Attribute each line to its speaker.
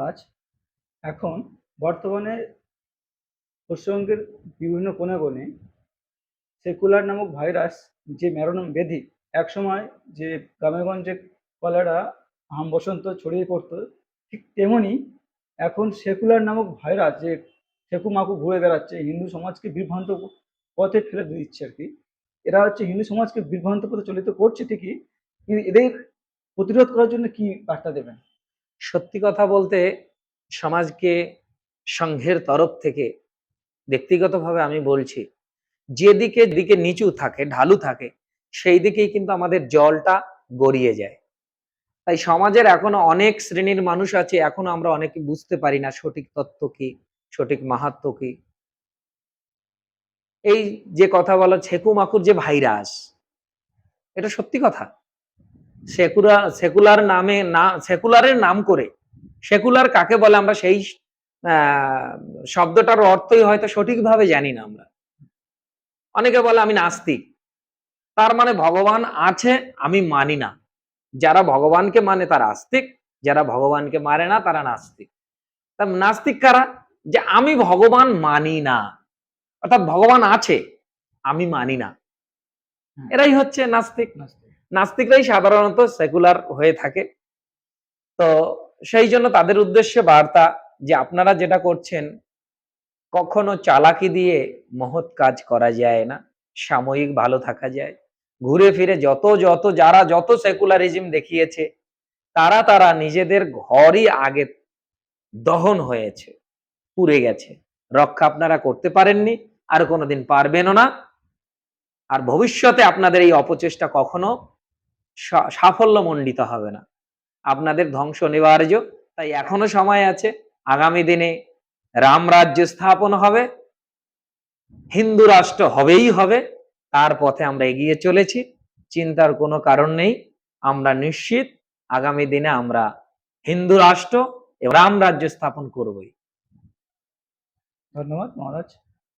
Speaker 1: মহারাজ। এখন বর্তমানে পশ্চিমবঙ্গের বিভিন্ন কোণে কোণে সেকুলার নামক ভাইরাস যে ম্যারোনম ব্যাধি একসময় যে গ্রামেগঞ্জে কলেরা হাম বসন্ত ছড়িয়ে পড়তো, ঠিক তেমনি এখন সেকুলার নামক ভাইরাস যে সেকুমাকু ঘুরে বেড়াচ্ছে, হিন্দু সমাজকে বিভ্রান্ত পথে ফেলে দিচ্ছে আর কি। এরা হচ্ছে হিন্দু সমাজকে বিভ্রান্ত পথে চালিত করছে ঠিকই, কিন্তু এদের প্রতিরোধ করার জন্য কি বার্তা দেবেন?
Speaker 2: সত্যি কথা বলতে, সমাজকে সংঘের তরফ থেকে ব্যক্তিগতভাবে আমি বলছি, যেদিকে দিকে নিচু থাকে, ঢালু থাকে, সেই দিকেই কিন্তু আমাদের জলটা গড়িয়ে যায়। তাই সমাজের এখনো অনেক শ্রেণীর মানুষ আছে, এখনো আমরা অনেকে বুঝতে পারি না সঠিক তত্ত্ব কি, সঠিক মাহাত্ম্য কি। এই যে কথা বলা ছেকুমাকুর যে ভাইরাস, এটা সত্যি কথা। সেকুলার নামে না, সেকুলারের নাম করে, সেকুলার কাকে বলে আমরা সেই শব্দটার অর্থই হয়তো সঠিকভাবে জানি না আমরা। অনেকে বলে আমি নাস্তিক, তার মানে ভগবান আছে আমি মানি না। যারা ভগবানকে মানে তারা আস্তিক, যারা ভগবানকে মানে না তারা নাস্তিক। তা নাস্তিক কারা? যে আমি ভগবান মানি না, অর্থাৎ ভগবান আছে আমি মানি না, এরাই হচ্ছে নাস্তিক। নাস্তিকরাই সাধারণত সেকুলার হয়ে থাকে। তো সেই জন্য তাদের উদ্দেশ্যে বার্তা যে আপনারা যেটা করছেন, কখনো চালাকি দিয়ে মহৎ কাজ করা যায় না, সাময়িক ভালো থাকা যায়। ঘুরে ফিরে যারা যত সেকুলারিজম দেখিয়েছে, তারা নিজেদের ঘরই আগে দহন হয়েছে, পুড়ে গেছে। রক্ষা আপনারা করতে পারেননি, আর কোনোদিন পারবেনও না। আর ভবিষ্যতে আপনাদের এই অপচেষ্টা কখনো সাফল্যমণ্ডিত হবে না, আপনাদের ধ্বংস অনিবার্য। তাই এখনো সময় আছে, আগামী দিনে রাম রাজ্য স্থাপন হবে, হিন্দু রাষ্ট্র হবেই হবে, তার পথে আমরা এগিয়ে চলেছি। চিন্তার কোনো কারণ নেই, আমরা নিশ্চিত আগামী দিনে আমরা হিন্দু রাষ্ট্র এবং রাম রাজ্য স্থাপন করবই।
Speaker 1: ধন্যবাদ মহারাজ।